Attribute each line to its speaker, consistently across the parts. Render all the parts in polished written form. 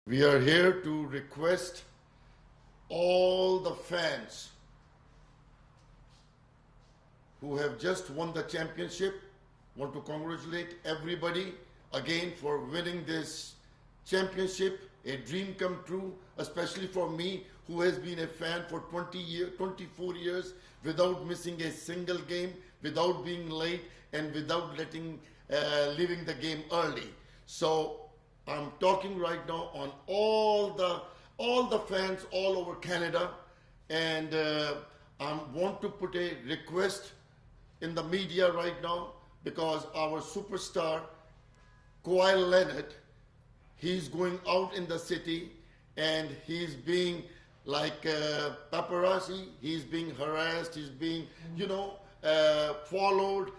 Speaker 1: We are here to request all the fans who have just won the championship. Want to congratulate everybody again for winning this championship, a dream come true, especially for me who has been a fan for 24 years without missing a single game, without being late, and without leaving the game early. So I'm talking right now on all the fans all over Canada, and I want to put a request in the media right now because our superstar Kawhi Leonard, he's going out in the city and he's being like paparazzi. He's being harassed. He's being followed.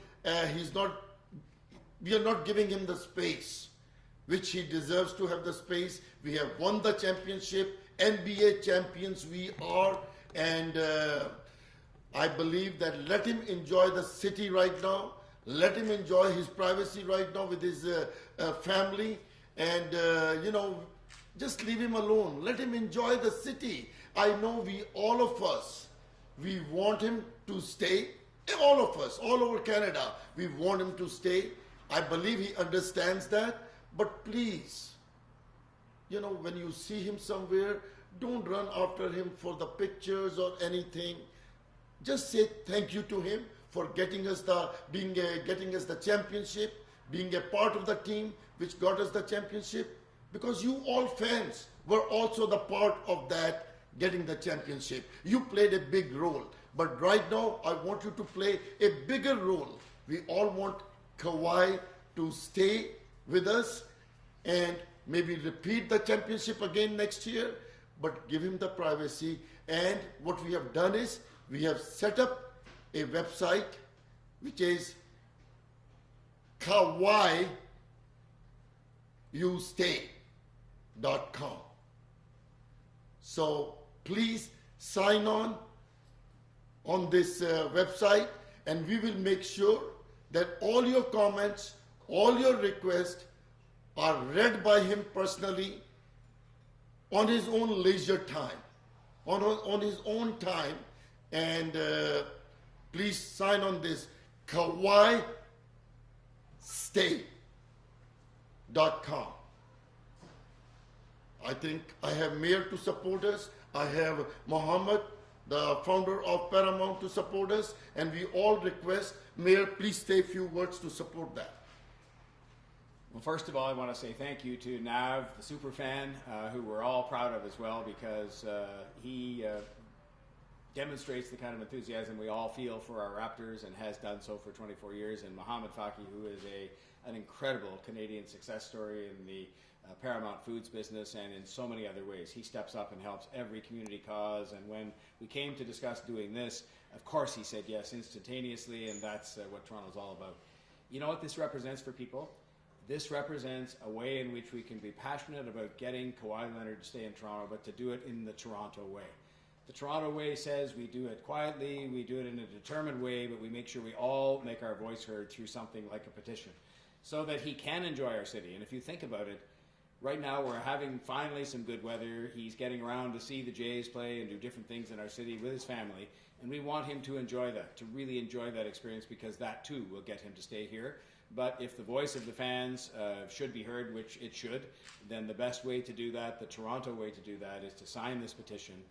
Speaker 1: We are not giving him the space which he deserves to have the space. We have won the championship, NBA champions we are, and I believe that let him enjoy the city right now, let him enjoy his privacy right now with his family, and just leave him alone. Let him enjoy the city. I know all of us, we want him to stay. All of us, all over Canada, we want him to stay. I believe he understands that. But please, when you see him somewhere, don't run after him for the pictures or anything. Just say thank you to him for getting us the championship, being a part of the team which got us the championship. Because you all fans were also the part of that getting the championship. You played a big role. But right now, I want you to play a bigger role. We all want Kawhi to stay with us and maybe repeat the championship again next year, but give him the privacy. And what we have done is we have set up a website which is KawhiYouStay.com. So please sign on this website, and we will make sure that all your comments, all your requests are read by him personally on his own leisure time, on his own time. And please sign on this KawhiStay.com. I think I have Mayor to support us. I have Mohammed, the founder of Paramount, to support us. And we all request, Mayor, please say a few words to support that.
Speaker 2: Well, first of all, I want to say thank you to Nav, the superfan, who we're all proud of as well, because he demonstrates the kind of enthusiasm we all feel for our Raptors and has done so for 24 years. And Mohammed Faki, who is an incredible Canadian success story in the Paramount Foods business and in so many other ways. He steps up and helps every community cause. And when we came to discuss doing this, of course he said yes instantaneously, and that's what Toronto's all about. You know what this represents for people? This represents a way in which we can be passionate about getting Kawhi Leonard to stay in Toronto, but to do it in the Toronto way. The Toronto way says we do it quietly, we do it in a determined way, but we make sure we all make our voice heard through something like a petition so that he can enjoy our city. And if you think about it, right now we're having finally some good weather. He's getting around to see the Jays play and do different things in our city with his family. And we want him to enjoy that, to really enjoy that experience, because that too will get him to stay here. But if the voice of the fans should be heard, which it should, then the best way to do that, the Toronto way to do that, is to sign this petition.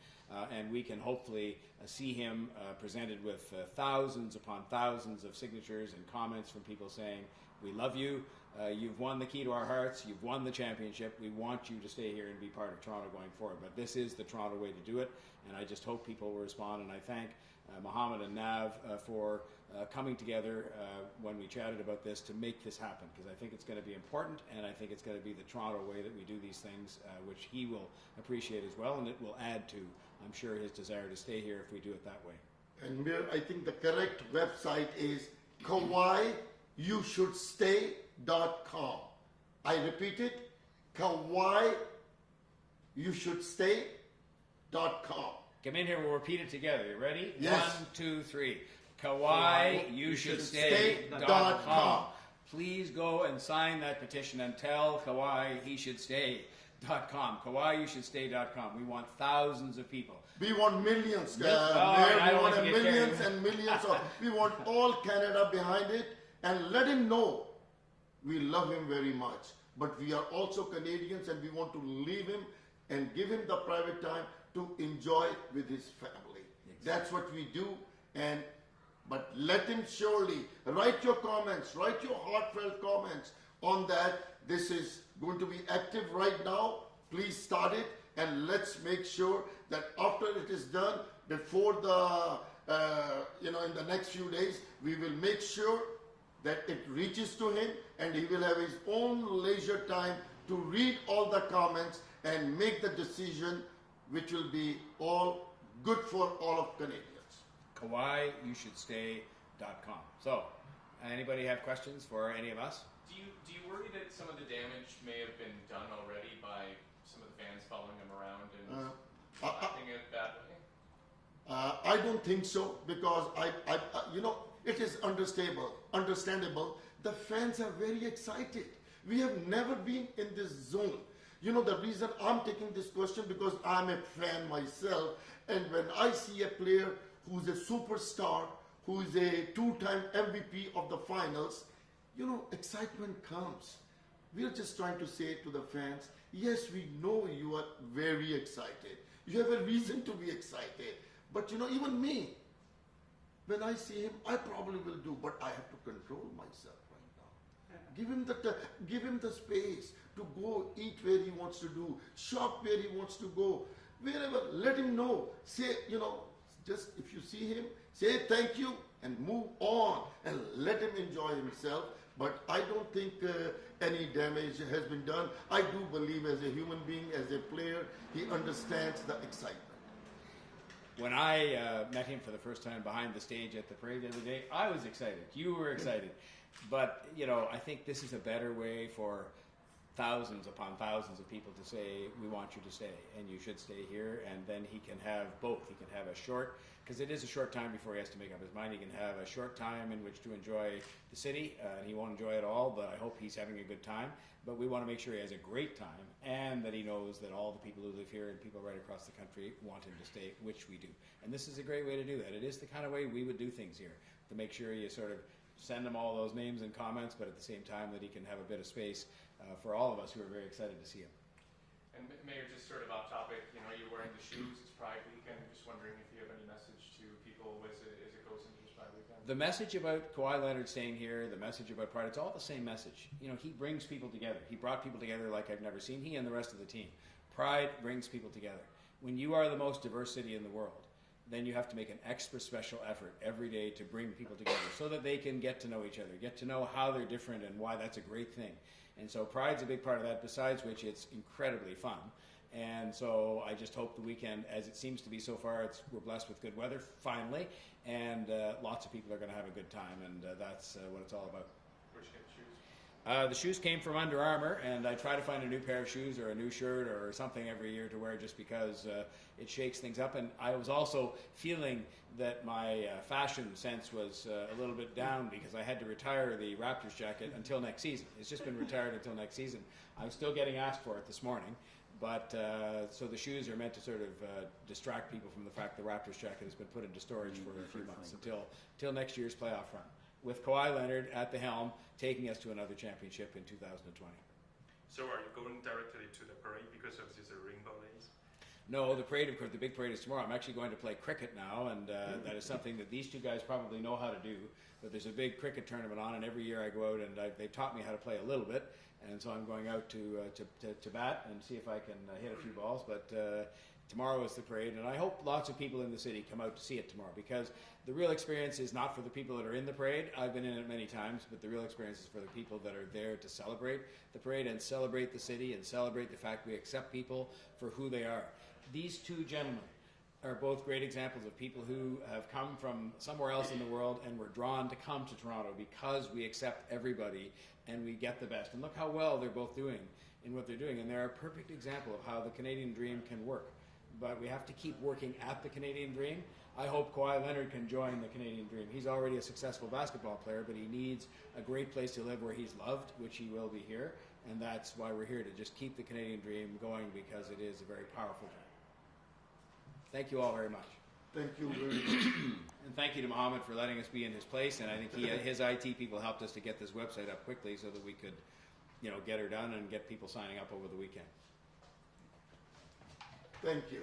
Speaker 2: And we can hopefully see him presented with thousands upon thousands of signatures and comments from people saying, we love you, you've won the key to our hearts, you've won the championship, we want you to stay here and be part of Toronto going forward. But this is the Toronto way to do it, and I just hope people will respond. And I thank Mohammed and Nav for coming together when we chatted about this to make this happen, because I think it's going to be important, and I think it's going to be the Toronto way that we do these things, which he will appreciate as well, and it will add to, I'm sure, his desire to stay here if we do it that way.
Speaker 1: And Mayor, I think the correct website is KawhiYouShouldStay.com. I repeat it, KawhiYouShouldStay.com.
Speaker 2: Come in here, we'll repeat it together. You ready?
Speaker 1: Yes.
Speaker 2: 1, 2, 3. KawhiYouShouldStay.com. Please go and sign that petition and tell Kawhi he should stay. KawhiYouShouldStay.com. We want thousands of people.
Speaker 1: We want millions.
Speaker 2: I don't
Speaker 1: want
Speaker 2: like to get
Speaker 1: millions
Speaker 2: carried
Speaker 1: and millions of. We want all Canada behind it, and let him know we love him very much. But we are also Canadians, and we want to leave him and give him the private time to enjoy with his family.
Speaker 2: Exactly.
Speaker 1: That's what we do. But let him surely write your comments, write your heartfelt comments on that. This is going to be active right now. Please start it, and let's make sure that after it is done, before the in the next few days, we will make sure that it reaches to him, and he will have his own leisure time to read all the comments and make the decision, which will be all good for all of Canadians.
Speaker 2: KawhiYouShouldStay.com. So, anybody have questions for any of us?
Speaker 3: Do you worry that some of the damage may have been done already by some of the fans following him around and acting it that way?
Speaker 1: I don't think so, because it is understandable. The fans are very excited. We have never been in this zone. The reason I'm taking this question, because I'm a fan myself, and when I see a player who's a superstar, who is a two-time MVP of the finals, excitement comes. We're just trying to say to the fans, yes, we know you are very excited. You have a reason to be excited. But even me, when I see him, I probably will do, but I have to control myself right now. Give him the space to go eat where he wants to do, shop where he wants to go, wherever. Let him know. Say, just if you see him, say thank you and move on and let him enjoy himself. But I don't think any damage has been done. I do believe, as a human being, as a player, he understands the excitement.
Speaker 2: When I met him for the first time behind the stage at the parade the other day, I was excited. You were excited. But, I think this is a better way for thousands upon thousands of people to say, we want you to stay, and you should stay here. And then he can have both. He can have a short, because it is a short time before he has to make up his mind. He can have a short time in which to enjoy the city, and he won't enjoy it all, but I hope he's having a good time. But we want to make sure he has a great time, and that he knows that all the people who live here and people right across the country want him to stay, which we do. And this is a great way to do that. It is the kind of way we would do things here, to make sure you sort of send him all those names and comments, but at the same time that he can have a bit of space for all of us who are very excited to see him.
Speaker 3: And Mayor, just sort of off topic, you're wearing the shoes. It's Pride Weekend. I'm just wondering if you have any message to people as it goes into this Pride Weekend.
Speaker 2: The message about Kawhi Leonard staying here, the message about Pride, it's all the same message. He brings people together. He brought people together like I've never seen. He and the rest of the team. Pride brings people together. When you are the most diverse city in the world, then you have to make an extra special effort every day to bring people together so that they can get to know each other, get to know how they're different and why that's a great thing. And so Pride's a big part of that, besides which it's incredibly fun. And so I just hope the weekend, as it seems to be so far, we're blessed with good weather, finally, and lots of people are going to have a good time, and that's what it's all about.
Speaker 3: Where'd you get the shoes?
Speaker 2: The shoes came from Under Armour, and I try to find a new pair of shoes or a new shirt or something every year to wear just because it shakes things up. And I was also feeling that my fashion sense was a little bit down because I had to retire the Raptors jacket until next season. It's just been retired until next season. I'm still getting asked for it this morning. But so the shoes are meant to sort of distract people from the fact the Raptors jacket has been put into storage for a few months until next year's playoff run, with Kawhi Leonard at the helm, taking us to another championship in 2020.
Speaker 4: So are you going directly to the parade because of these rainbow days?
Speaker 2: No, the parade, of course, the big parade is tomorrow. I'm actually going to play cricket now, and that is something that these two guys probably know how to do. But there's a big cricket tournament on, and every year I go out and they've taught me how to play a little bit. And so I'm going out to bat and see if I can hit a few balls. But tomorrow is the parade, and I hope lots of people in the city come out to see it tomorrow, because the real experience is not for the people that are in the parade. I've been in it many times, but the real experience is for the people that are there to celebrate the parade and celebrate the city and celebrate the fact we accept people for who they are. These two gentlemen are both great examples of people who have come from somewhere else in the world and were drawn to come to Toronto because we accept everybody and we get the best. And look how well they're both doing in what they're doing. And they're a perfect example of how the Canadian dream can work. But we have to keep working at the Canadian dream. I hope Kawhi Leonard can join the Canadian dream. He's already a successful basketball player, but he needs a great place to live where he's loved, which he will be here. And that's why we're here, to just keep the Canadian dream going, because it is a very powerful dream. Thank you all very much.
Speaker 1: Thank you very much.
Speaker 2: And thank you to Mohammed for letting us be in his place. And I think his IT people helped us to get this website up quickly so that we could, get her done and get people signing up over the weekend.
Speaker 1: Thank you.